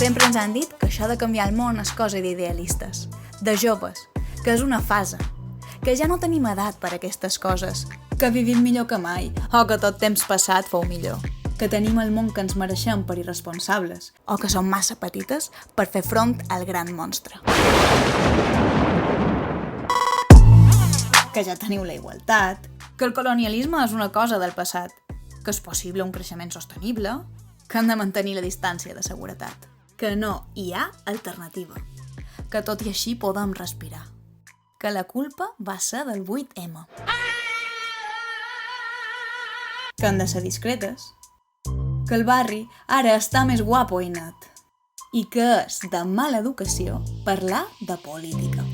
Sempre ens han dit que això de canviar el món és cosa d'idealistes, de joves, que és una fase, que ja no tenim edat per a aquestes coses, que vivim millor que mai, o que tot temps passat fou millor, que tenim el món que ens mereixem per irresponsables, o que som massa petites per fer front al gran monstre. Que ja teniu la igualtat, que el colonialisme és una cosa del passat, que és possible un creixement sostenible, que hem de mantenir la distància de seguretat, que no hi ha alternativa, que tot i així podem respirar, que la culpa va ser del 8M, que hem de ser discretes, que el barri ara està més guapo i net, i que és de mala educació parlar de política.